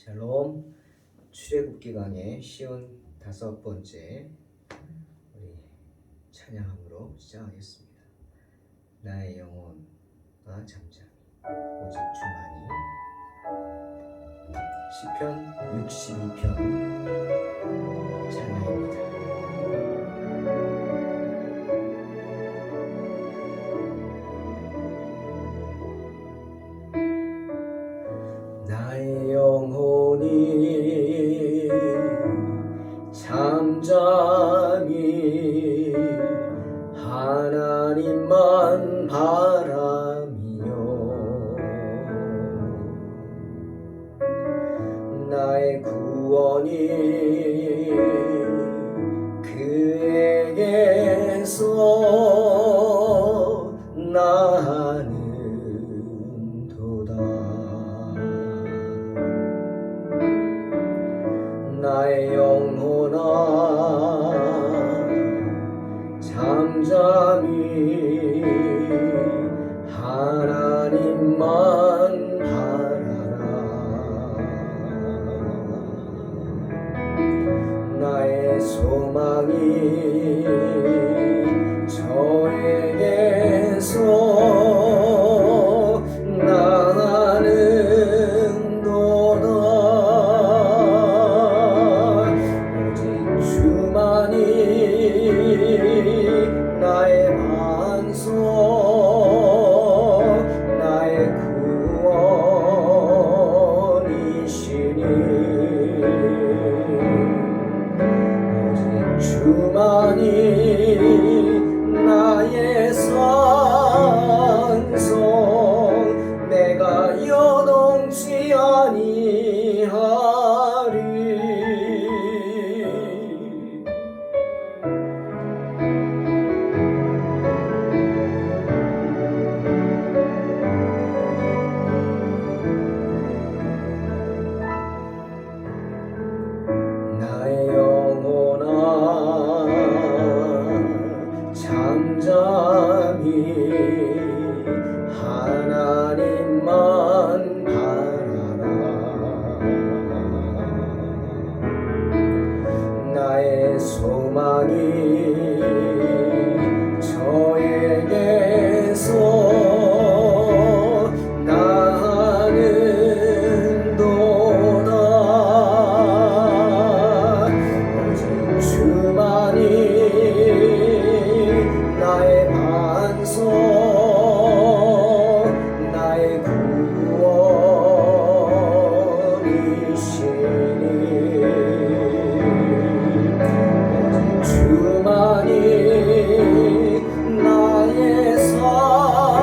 샬롬. 출애굽기 강의 55번째 우리 찬양함으로 시작하겠습니다. 나의 영혼아 잠잠히 오직 주만이. 시편 62편 찬양입니다. 나의 영혼이 잠잠히 하나님만 바라며 나의 구원이 그에게서 나는 도다. 나의 영혼아 잠잠히 하나님만 바라라. 나의 소망이 저에게서 나는 도다. 오직 주만이 나의 반석, 나의 구원이시니. 오직 주만이 나의 산성, 내가 여동치 아니하리. 나의 영혼아 잠잠히 하나님만 바라라. 나의 소망이 저에게서 나는 도다. 오직 주만이 나의 반석, 나의 구원이시니. 오직 주만이 나의 산성,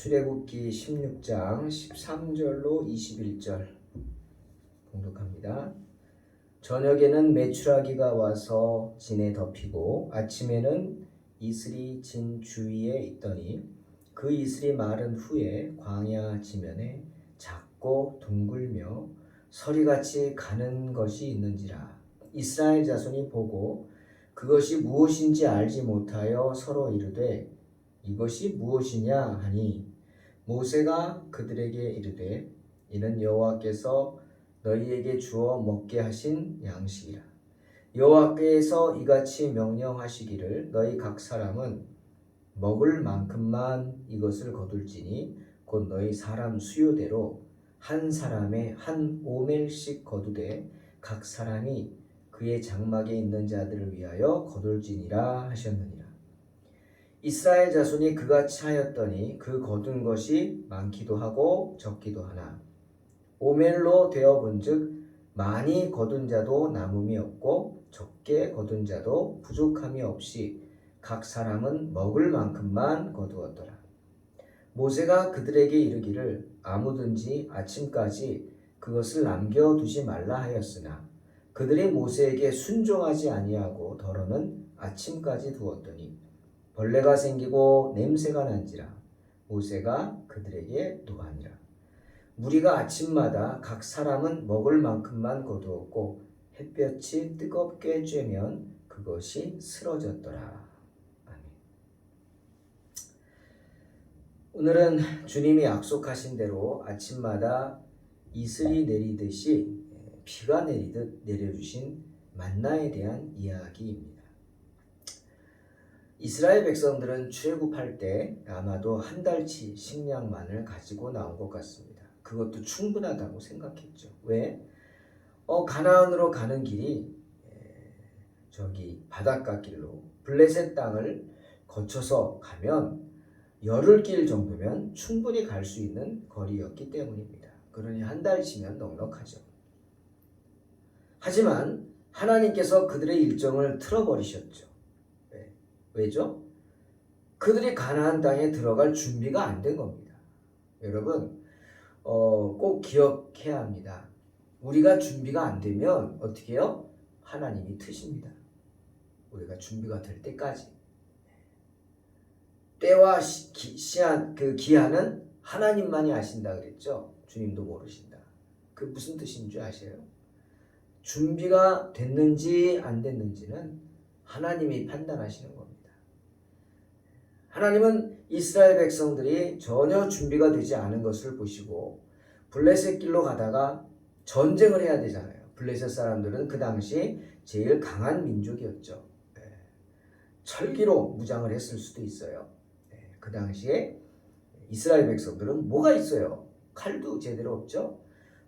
출애굽기 16장 13절로 21절 봉독합니다. 저녁에는 메추라기가 와서 진에 덮이고 아침에는 이슬이 진 주위에 있더니 그 이슬이 마른 후에 광야 지면에 작고 둥글며 서리같이 가는 것이 있는지라. 이스라엘 자손이 보고 그것이 무엇인지 알지 못하여 서로 이르되 이것이 무엇이냐 하니 모세가 그들에게 이르되 이는 여호와께서 너희에게 주어 먹게 하신 양식이라. 여호와께서 이같이 명령하시기를 너희 각 사람은 먹을 만큼만 이것을 거둘지니 곧 너희 사람 수요대로 한 사람에 한 오멜씩 거두되 각 사람이 그의 장막에 있는 자들을 위하여 거둘지니라 하셨느니라. 이스라엘 자손이 그같이 하였더니 그 거둔 것이 많기도 하고 적기도 하나 오멜로 되어 본즉 많이 거둔 자도 남음이 없고 적게 거둔 자도 부족함이 없이 각 사람은 먹을 만큼만 거두었더라. 모세가 그들에게 이르기를 아무든지 아침까지 그것을 남겨두지 말라 하였으나 그들이 모세에게 순종하지 아니하고 더러는 아침까지 두었더니 벌레가 생기고 냄새가 난지라. 모세가 그들에게 노하니라. 무리가 아침마다 각 사람은 먹을 만큼만 거두었고 햇볕이 뜨겁게 쬐면 그것이 쓰러졌더라. 아멘. 오늘은 주님이 약속하신 대로 아침마다 이슬이 내리듯이 비가 내리듯 내려주신 만나에 대한 이야기입니다. 이스라엘 백성들은 출애굽할 때 아마도 한 달치 식량만을 가지고 나온 것 같습니다. 그것도 충분하다고 생각했죠. 왜? 가나안으로 가는 길이 저기 바닷가 길로 블레셋 땅을 거쳐서 가면 열흘길 정도면 충분히 갈 수 있는 거리였기 때문입니다. 그러니 한 달치면 넉넉하죠. 하지만 하나님께서 그들의 일정을 틀어버리셨죠. 왜죠? 그들이 가나안 땅에 들어갈 준비가 안 된 겁니다. 여러분 꼭 기억해야 합니다. 우리가 준비가 안 되면 어떻게 해요? 하나님이 트십니다. 우리가 준비가 될 때까지. 때와 기한은 하나님만이 아신다 그랬죠. 주님도 모르신다. 그 무슨 뜻인 줄 아세요? 준비가 됐는지 안 됐는지는 하나님이 판단하시는 겁니다. 하나님은 이스라엘 백성들이 전혀 준비가 되지 않은 것을 보시고 블레셋 길로 가다가 전쟁을 해야 되잖아요. 블레셋 사람들은 그 당시 제일 강한 민족이었죠. 철기로 무장을 했을 수도 있어요. 그 당시에 이스라엘 백성들은 뭐가 있어요? 칼도 제대로 없죠.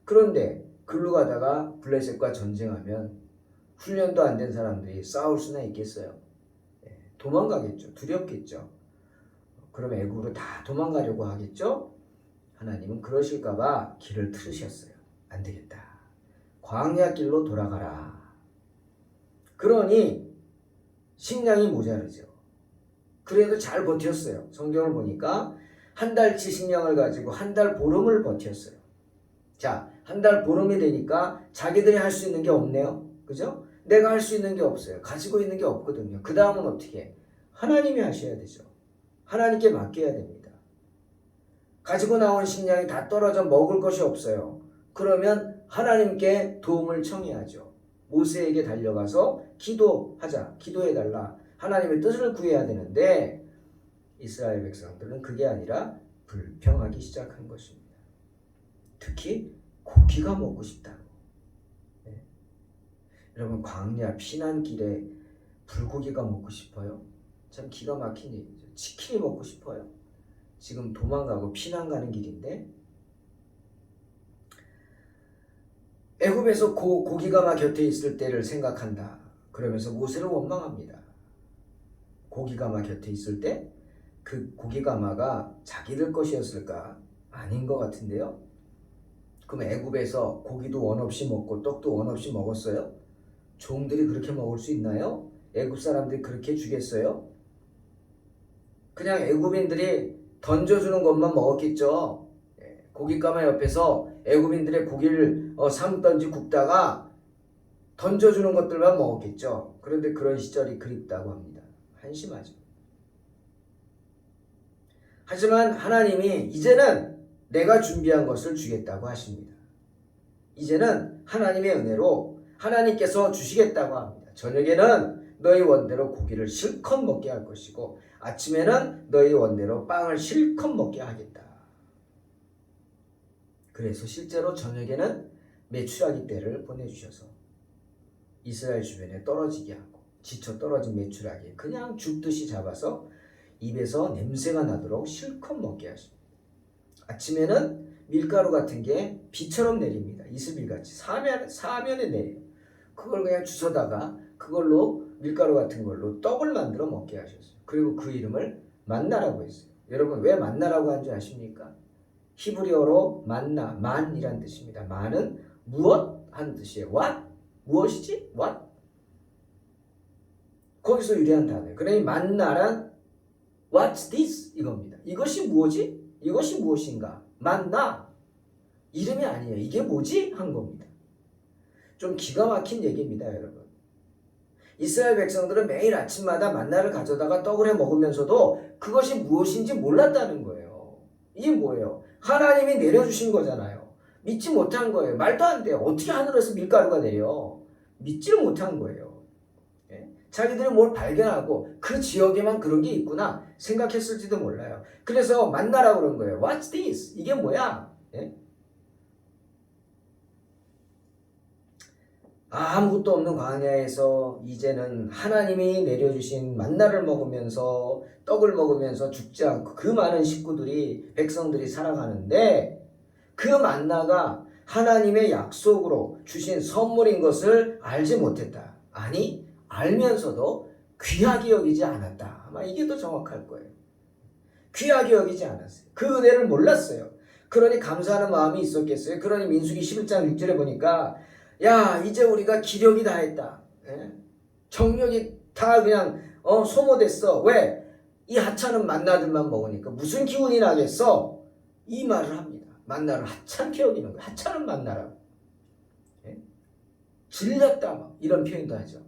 그런데 글로 가다가 블레셋과 전쟁하면 훈련도 안 된 사람들이 싸울 수나 있겠어요? 도망가겠죠. 두렵겠죠. 그럼 애굽으로 다 도망가려고 하겠죠? 하나님은 그러실까 봐 길을 틀으셨어요. 안 되겠다. 광야 길로 돌아가라. 그러니 식량이 모자르죠. 그래도 잘 버텼어요. 성경을 보니까 한 달치 식량을 가지고 한 달 보름을 버텼어요. 자, 한 달 보름이 되니까 자기들이 할 수 있는 게 없네요. 그죠? 내가 할 수 있는 게 없어요. 가지고 있는 게 없거든요. 그 다음은 어떻게 해? 하나님이 하셔야 되죠. 하나님께 맡겨야 됩니다. 가지고 나온 식량이 다 떨어져 먹을 것이 없어요. 그러면 하나님께 도움을 청해야죠. 모세에게 달려가서 기도하자. 기도해달라. 하나님의 뜻을 구해야 되는데 이스라엘 백성들은 그게 아니라 불평하기 시작한 것입니다. 특히 고기가 먹고 싶다고. 여러분 광야 피난길에 불고기가 먹고 싶어요? 참 기가 막힌 얘기죠. 치킨이 먹고 싶어요. 지금 도망가고 피난 가는 길인데 애굽에서 고기가 막 곁에 있을 때를 생각한다. 그러면서 모세를 원망합니다. 고기가 막 곁에 있을 때 그 고기가마가 자기들 것이었을까? 아닌 것 같은데요. 그럼 애굽에서 고기도 원 없이 먹고 떡도 원 없이 먹었어요? 종들이 그렇게 먹을 수 있나요? 애굽 사람들이 그렇게 주겠어요? 그냥 애굽인들이 던져주는 것만 먹었겠죠. 고깃가마 옆에서 애굽인들의 고기를 삶던지 굽다가 던져주는 것들만 먹었겠죠. 그런데 그런 시절이 그립다고 합니다. 한심하죠. 하지만 하나님이 이제는 내가 준비한 것을 주겠다고 하십니다. 이제는 하나님의 은혜로 하나님께서 주시겠다고 합니다. 저녁에는 너희 원대로 고기를 실컷 먹게 할 것이고 아침에는 너희 원대로 빵을 실컷 먹게 하겠다. 그래서 실제로 저녁에는 메추라기 떼를 보내주셔서 이스라엘 주변에 떨어지게 하고 지쳐 떨어진 메추라기 그냥 죽듯이 잡아서 입에서 냄새가 나도록 실컷 먹게 하십니다. 아침에는 밀가루 같은 게 비처럼 내립니다. 이슬비같이 사면에 내려요. 그걸 그냥 주워다가 그걸로 밀가루 같은 걸로 떡을 만들어 먹게 하셨어요. 그리고 그 이름을 만나라고 했어요. 여러분 왜 만나라고 한 줄 아십니까? 히브리어로 만나, 만이란 뜻입니다. 만은 무엇? 하는 뜻이에요. what? 무엇이지? what? 거기서 유래한 단어예요. 그러니 만나란 what's this? 이겁니다. 이것이 뭐지? 이것이 무엇인가? 만나. 이름이 아니에요. 이게 뭐지? 한 겁니다. 좀 기가 막힌 얘기입니다, 여러분. 이스라엘 백성들은 매일 아침마다 만나를 가져다가 떡을 해 먹으면서도 그것이 무엇인지 몰랐다는 거예요. 이게 뭐예요? 하나님이 내려주신 거잖아요. 믿지 못한 거예요. 말도 안 돼요. 어떻게 하늘에서 밀가루가 내려? 믿지를 못한 거예요. 자기들이 뭘 발견하고 그 지역에만 그런 게 있구나 생각했을지도 몰라요. 그래서 만나라고 그런 거예요. What's this? 이게 뭐야? 아무것도 없는 광야에서 이제는 하나님이 내려주신 만나를 먹으면서 떡을 먹으면서 죽지 않고 그 많은 식구들이 백성들이 살아가는데 그 만나가 하나님의 약속으로 주신 선물인 것을 알지 못했다. 아니 알면서도 귀하게 여기지 않았다. 아마 이게 더 정확할 거예요. 귀하게 여기지 않았어요. 그 은혜를 몰랐어요. 그러니 감사하는 마음이 있었겠어요. 그러니 민수기 11장 6절에 보니까 야 이제 우리가 기력이 다 했다. 정력이 다 그냥 소모됐어. 왜? 이 하찮은 만나들만 먹으니까 무슨 기운이 나겠어? 이 말을 합니다. 만나를 하찮게 여기는 거예요. 하찮은 만나라고. 질렸다 막 이런 표현도 하죠.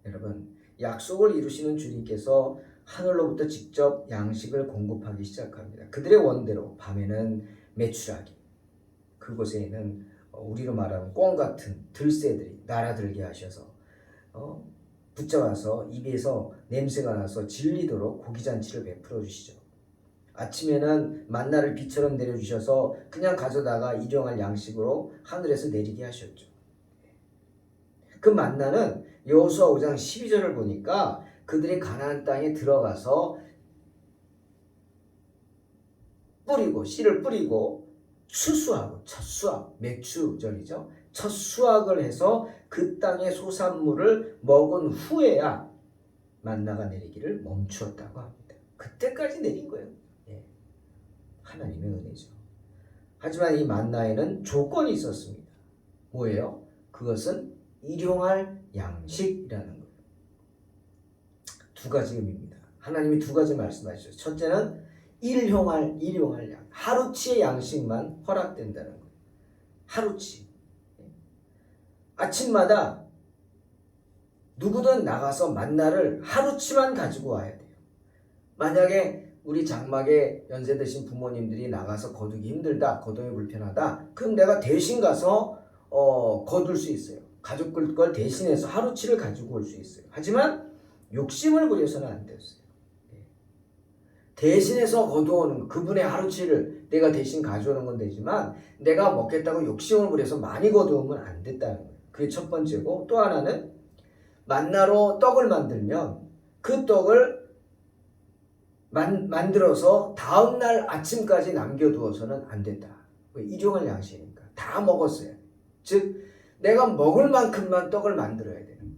여러분 약속을 이루시는 주님께서 하늘로부터 직접 양식을 공급하기 시작합니다. 그들의 원대로 밤에는 메추라기 그곳에는 우리로 말하면 꿩 같은 들새들이 날아들게 하셔서 붙잡아서 입에서 냄새가 나서 질리도록 고기잔치를 베풀어 주시죠. 아침에는 만나를 비처럼 내려주셔서 그냥 가져다가 일용할 양식으로 하늘에서 내리게 하셨죠. 그 만나는 여호수아 5장 12절을 보니까 그들이 가나안 땅에 들어가서 뿌리고 씨를 뿌리고 추수하고 첫 수확, 맥추절이죠. 첫 수확을 해서 그 땅의 소산물을 먹은 후에야 만나가 내리기를 멈추었다고 합니다. 그때까지 내린 거예요. 하나님의 은혜죠. 하지만 이 만나에는 조건이 있었습니다. 뭐예요? 그것은 일용할 양식이라는 거예요. 두 가지 의미입니다. 하나님이 두 가지 말씀하셨어요. 첫째는 일용할 양, 하루치의 양식만 허락된다는 거예요. 하루치. 아침마다 누구든 나가서 만나를 하루치만 가지고 와야 돼요. 만약에 우리 장막에 연세 드신 부모님들이 나가서 거두기 힘들다, 거두기 불편하다, 그럼 내가 대신 가서 거둘 수 있어요. 가족들 걸 대신해서 하루치를 가지고 올 수 있어요. 하지만 욕심을 부려서는 안 됐어요. 대신해서 거두어오는 그분의 하루치를 내가 대신 가져오는 건 되지만 내가 먹겠다고 욕심을 부려서 많이 거두오면 안 됐다는 거예요. 그게 첫 번째고, 또 하나는 만나로 떡을 만들면 그 떡을 만들어서 다음날 아침까지 남겨두어서는 안 됐다. 일용할 양식이니까 다 먹었어요. 즉 내가 먹을 만큼만 떡을 만들어야 되는 거예요.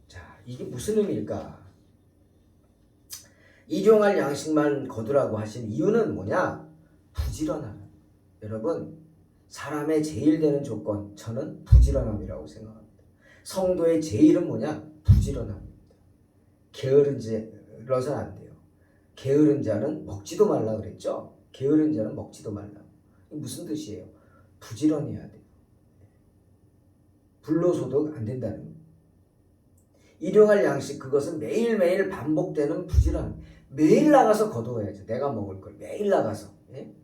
자, 이게 무슨 의미일까? 일용할 양식만 거두라고 하신 이유는 뭐냐? 부지런함. 여러분, 사람의 제일 되는 조건, 저는 부지런함이라고 생각합니다. 성도의 제일은 뭐냐? 부지런함입니다. 게으르지 게을러서는 안 돼요. 게으른 자는 먹지도 말라 그랬죠. 게으른 자는 먹지도 말라. 무슨 뜻이에요? 부지런해야 돼요. 불로소득 안 된다는 거예요. 일용할 양식, 그것은 매일매일 반복되는 부지런. 매일 나가서 거두어야죠. 내가 먹을 걸 매일 나가서. 예?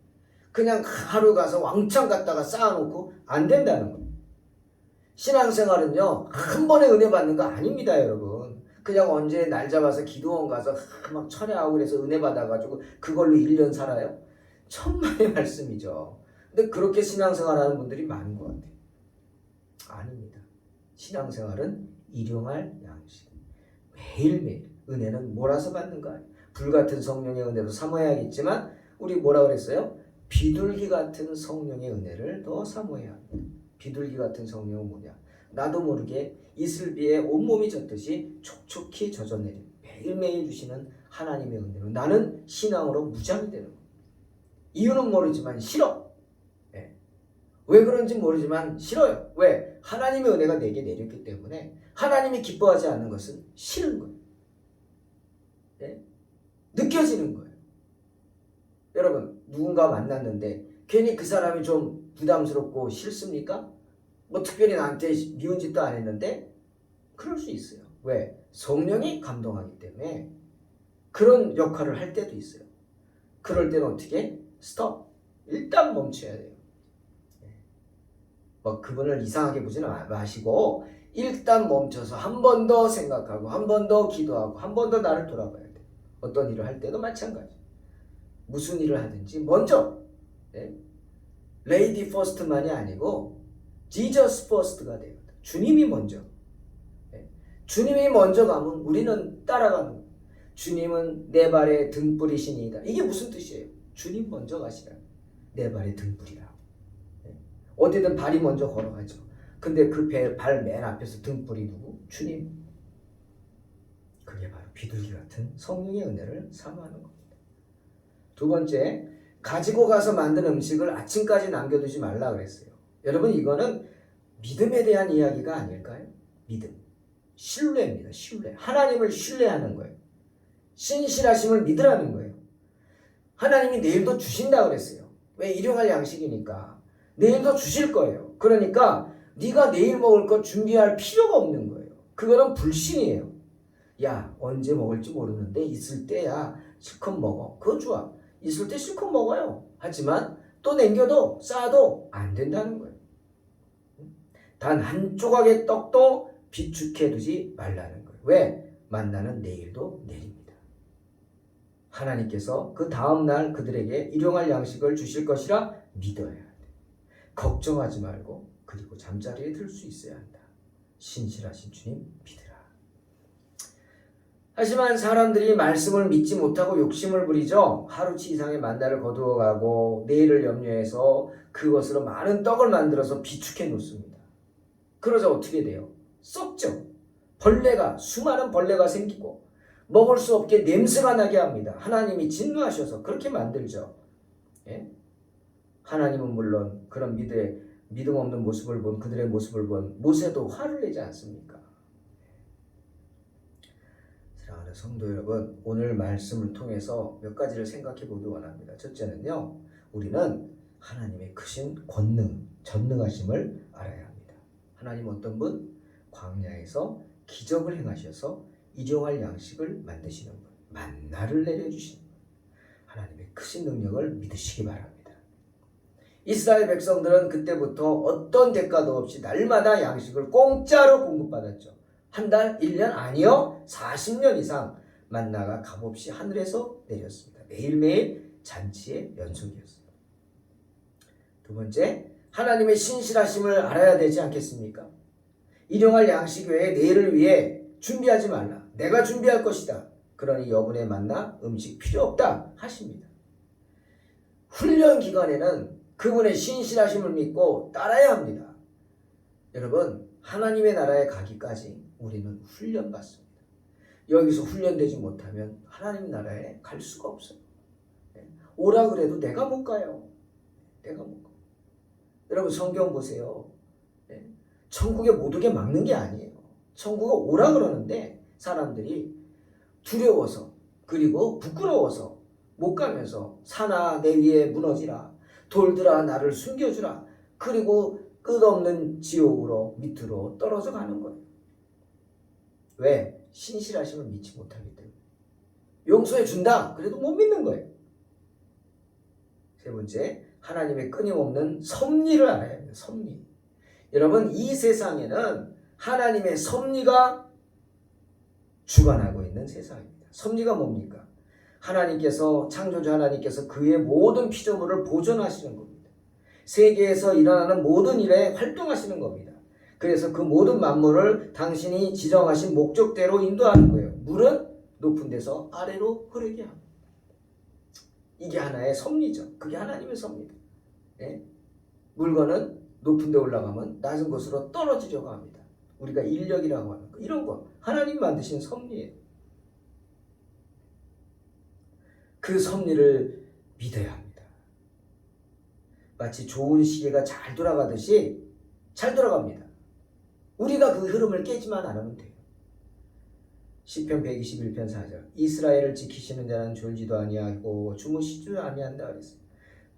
그냥 하루 가서 왕창 갖다가 쌓아놓고 안 된다는 거예요. 신앙생활은요, 한 번에 은혜 받는 거 아닙니다, 여러분. 그냥 언제 날 잡아서 기도원 가서 막 철회하고 그래서 은혜 받아가지고 그걸로 1년 살아요? 천만의 말씀이죠. 근데 그렇게 신앙생활하는 분들이 많은 것 같아요. 아닙니다. 신앙생활은 일용할 양식. 매일매일 은혜는 몰아서 받는가? 불같은 성령의 은혜도 사모해야겠지만 우리 뭐라 그랬어요? 비둘기 같은 성령의 은혜를 더 사모해야 합니다. 비둘기 같은 성령은 뭐냐? 나도 모르게 이슬비에 온몸이 젖듯이 촉촉히 젖어내린 매일매일 주시는 하나님의 은혜로 나는 신앙으로 무장이 되는 거예요. 이유는 모르지만 싫어. 네. 왜 그런지 모르지만 싫어요. 왜? 하나님의 은혜가 내게 내렸기 때문에 하나님이 기뻐하지 않는 것은 싫은 거예요. 네? 느껴지는 거예요. 여러분, 누군가 만났는데 괜히 그 사람이 좀 부담스럽고 싫습니까? 뭐 특별히 나한테 미운 짓도 안 했는데 그럴 수 있어요. 왜? 성령이 감동하기 때문에 그런 역할을 할 때도 있어요. 그럴 때는 어떻게? 스톱. 일단 멈춰야 돼요. 뭐 그분을 이상하게 보지는 마시고 일단 멈춰서 한 번 더 생각하고 한 번 더 기도하고 한 번 더 나를 돌아봐야 돼요. 어떤 일을 할 때도 마찬가지. 무슨 일을 하든지 먼저 레이디 퍼스트만이 아니고 지저스 퍼스트가 돼요. 주님이 먼저. 주님이 먼저 가면 우리는 따라가는 거예요. 주님은 내 발에 등불이시니이다. 이게 무슨 뜻이에요? 주님 먼저 가시라. 내 발에 등불이라. 어디든 발이 먼저 걸어가죠. 근데 그 발 맨 앞에서 등불이 누구? 주님. 그게 바로 비둘기 같은 성령의 은혜를 사모하는 겁니다. 두 번째, 가지고 가서 만든 음식을 아침까지 남겨두지 말라 그랬어요. 여러분, 이거는 믿음에 대한 이야기가 아닐까요? 믿음. 신뢰입니다. 신뢰. 하나님을 신뢰하는 거예요. 신실하심을 믿으라는 거예요. 하나님이 내일도 주신다 그랬어요. 왜? 일용할 양식이니까. 내일도 주실 거예요. 그러니까 네가 내일 먹을 거 준비할 필요가 없는 거예요. 그거는 불신이에요. 야, 언제 먹을지 모르는데 있을 때야 실컷 먹어. 그거 좋아. 있을 때 실컷 먹어요. 하지만 또 남겨도 쌓아도 안 된다는 거예요. 단 한 조각의 떡도 비축해 두지 말라는 거예요. 왜? 만나는 내일도 내립니다. 하나님께서 그 다음날 그들에게 일용할 양식을 주실 것이라 믿어야 돼. 걱정하지 말고 그리고 잠자리에 들 수 있어야 한다. 신실하신 주님 믿으라. 하지만 사람들이 말씀을 믿지 못하고 욕심을 부리죠. 하루치 이상의 만나를 거두어가고 내일을 염려해서 그것으로 많은 떡을 만들어서 비축해 놓습니다. 그러자 어떻게 돼요? 썩죠. 수많은 벌레가 생기고 먹을 수 없게 냄새가 나게 합니다. 하나님이 진노하셔서 그렇게 만들죠. 예? 하나님은 물론 그런 믿음 없는 모습을 본 그들의 모습을 본 모세도 화를 내지 않습니까? 사랑하는 성도 여러분, 오늘 말씀을 통해서 몇 가지를 생각해 보기 원합니다. 첫째는요, 우리는 하나님의 크신 권능, 전능하심을 알아야 합니다. 하나님 어떤 분? 광야에서 기적을 행하셔서 일용할 양식을 만드시는 분, 만나를 내려주시는 분, 하나님의 크신 능력을 믿으시기 바랍니다. 이스라엘 백성들은 그때부터 어떤 대가도 없이 날마다 양식을 공짜로 공급받았죠. 한 달, 1년 아니요, 40년 이상 만나가 값없이 하늘에서 내렸습니다. 매일매일 잔치의 연속이었어요. 두 번째, 하나님의 신실하심을 알아야 되지 않겠습니까? 일용할 양식 외에 내일을 위해 준비하지 말라. 내가 준비할 것이다. 그러니 여분의 만나 음식 필요 없다 하십니다. 훈련 기간에는 그분의 신실하심을 믿고 따라야 합니다. 여러분, 하나님의 나라에 가기까지 우리는 훈련받습니다. 여기서 훈련되지 못하면 하나님 나라에 갈 수가 없어요. 오라 그래도 내가 못 가요. 내가 못 가요. 여러분, 성경 보세요. 천국에 못 오게 막는 게 아니에요. 천국에 오라 그러는데 사람들이 두려워서 그리고 부끄러워서 못 가면서 산아 내 위에 무너지라, 돌들아 나를 숨겨주라, 그리고 끝없는 지옥으로 밑으로 떨어져 가는 거예요. 왜? 신실하심을 믿지 못하기 때문에. 용서해 준다 그래도 못 믿는 거예요. 세 번째, 하나님의 끊임없는 섭리를 알아야 해요. 섭리. 여러분, 이 세상에는 하나님의 섭리가 주관하고 있는 세상입니다. 섭리가 뭡니까? 하나님께서, 창조주 하나님께서 그의 모든 피조물을 보존하시는 겁니다. 세계에서 일어나는 모든 일에 활동하시는 겁니다. 그래서 그 모든 만물을 당신이 지정하신 목적대로 인도하는 거예요. 물은 높은 데서 아래로 흐르게 합니다. 이게 하나의 섭리죠. 그게 하나님의 섭리다. 예? 물건은 높은 데 올라가면 낮은 곳으로 떨어지려고 합니다. 우리가 인력이라고 하는 거. 이런 거 하나님 만드신 섭리예요. 그 섭리를 믿어야 합니다. 마치 좋은 시계가 잘 돌아가듯이 잘 돌아갑니다. 우리가 그 흐름을 깨지만 않으면 돼요. 시편 121편 4절. 이스라엘을 지키시는 자는 졸지도 아니하고 주무시지도 아니한다 그랬어요.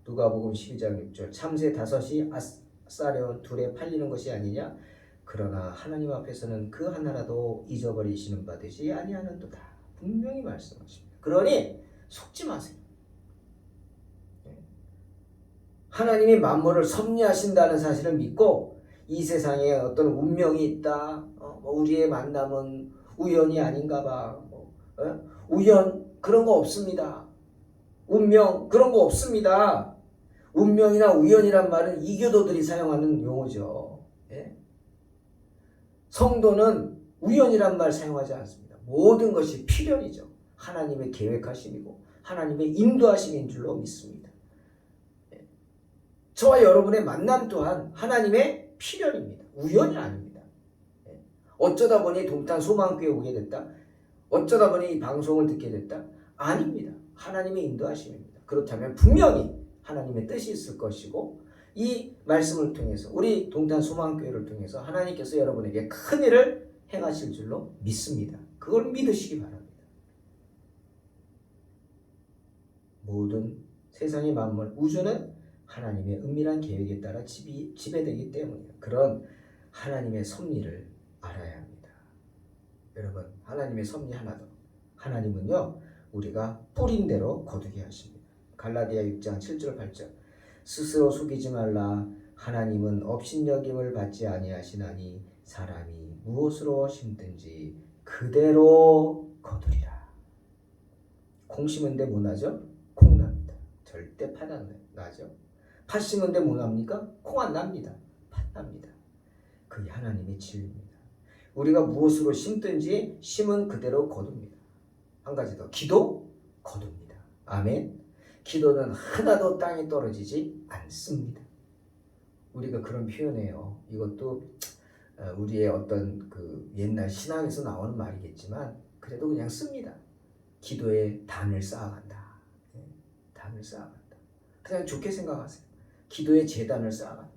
누가복음 12장 6절. 참새 5이 아싸려 둘에 팔리는 것이 아니냐. 그러나 하나님 앞에서는 그 하나라도 잊어버리시는 바 되지 아니하는도다. 분명히 말씀하십니다. 그러니 속지 마세요. 하나님이 만물을 섭리하신다는 사실을 믿고 이 세상에 어떤 운명이 있다. 우리의 만남은 우연이 아닌가 봐. 우연 그런 거 없습니다. 운명 그런 거 없습니다. 운명이나 우연이란 말은 이교도들이 사용하는 용어죠. 예? 성도는 우연이란 말 사용하지 않습니다. 모든 것이 필연이죠. 하나님의 계획하심이고 하나님의 인도하심인 줄로 믿습니다. 예? 저와 여러분의 만남 또한 하나님의 필연입니다. 우연이 아닙니다. 어쩌다 보니 동탄 소망교회 오게 됐다. 어쩌다 보니 이 방송을 듣게 됐다. 아닙니다. 하나님의 인도하심입니다. 그렇다면 분명히 하나님의 뜻이 있을 것이고 이 말씀을 통해서 우리 동탄 소망교회를 통해서 하나님께서 여러분에게 큰 일을 행하실 줄로 믿습니다. 그걸 믿으시기 바랍니다. 모든 세상의 만물, 우주는 하나님의 은밀한 계획에 따라 지배되기 때문이에요. 그런 하나님의 섭리를 알아야 합니다. 여러분, 하나님의 섭리 하나 더. 하나님은요, 우리가 뿌린 대로 거두게 하십니다. 갈라디아 6장 7절 8절. 스스로 속이지 말라. 하나님은 업신여김을 받지 아니하시나니 사람이 무엇으로 심든지 그대로 거두리라. 콩 심은데 뭐 나죠? 콩 납니다. 절대 팥 안 나죠. 팥 심은데 뭐 납니까? 콩 안 납니다. 팥 납니다. 그게 하나님의 진리입니다. 우리가 무엇으로 심든지 심은 그대로 거둡니다. 한 가지 더. 기도 거둡니다. 아멘. 기도는 하나도 땅에 떨어지지 않습니다. 우리가 그런 표현해요. 이것도 우리의 어떤 그 옛날 신앙에서 나오는 말이겠지만 그래도 그냥 씁니다. 기도에 단을 쌓아간다. 단을 쌓아간다. 그냥 좋게 생각하세요. 기도에 제단을 쌓아간다.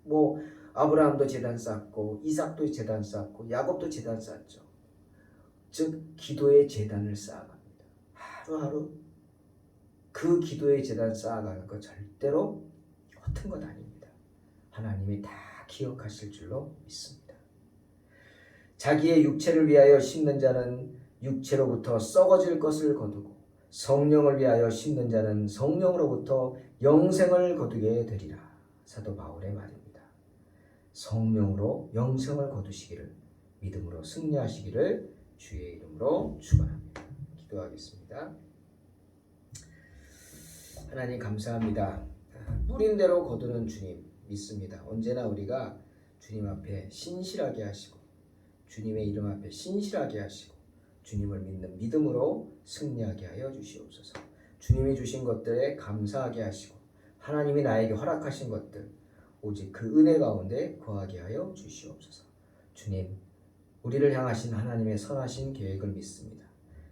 뭐 아브라함도 제단 쌓고 이삭도 제단 쌓고 야곱도 제단 쌓았죠. 즉 기도의 제단을 쌓아갑니다. 하루하루 그 기도의 제단 쌓아가는 것 절대로 허튼 것 아닙니다. 하나님이 다 기억하실 줄로 믿습니다. 자기의 육체를 위하여 심는 자는 육체로부터 썩어질 것을 거두고 성령을 위하여 심는 자는 성령으로부터 영생을 거두게 되리라. 사도 바울의 말입니다. 성령으로 영생을 거두시기를 믿음으로 승리하시기를 주의 이름으로 축원합니다. 기도하겠습니다. 하나님 감사합니다. 뿌린 대로 거두는 주님 믿습니다. 언제나 우리가 주님 앞에 신실하게 하시고 주님의 이름 앞에 신실하게 하시고 주님을 믿는 믿음으로 승리하게 하여 주시옵소서. 주님이 주신 것들에 감사하게 하시고 하나님이 나에게 허락하신 것들 오직 그 은혜 가운데 거하게 하여 주시옵소서. 주님, 우리를 향하신 하나님의 선하신 계획을 믿습니다.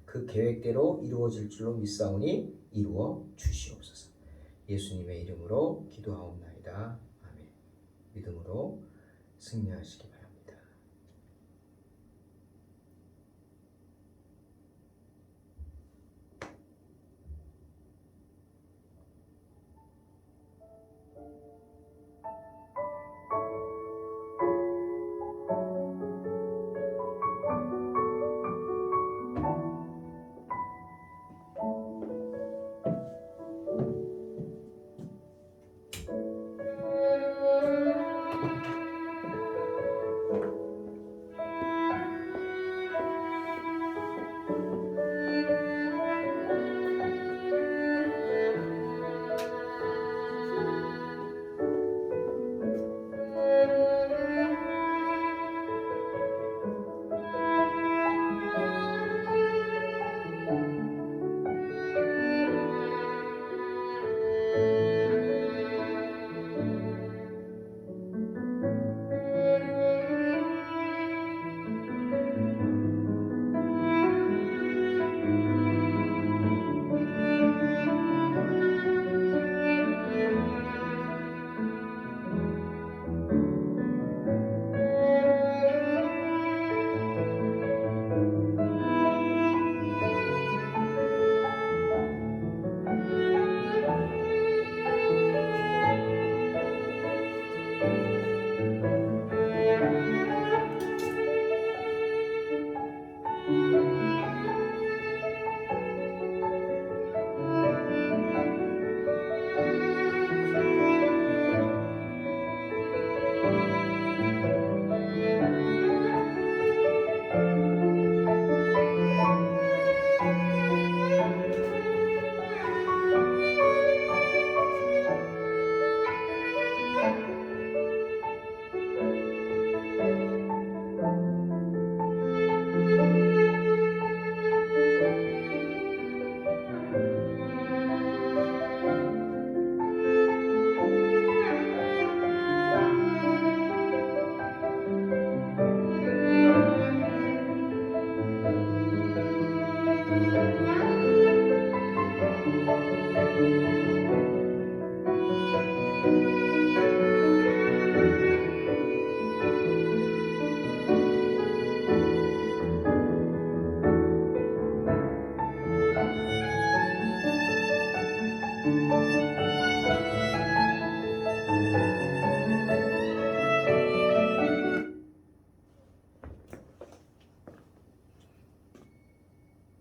그 계획대로 이루어질 줄로 믿사오니 이루어 주시옵소서. 예수님의 이름으로 기도하옵나이다. 아멘. 믿음으로 승리하시기 바랍니다.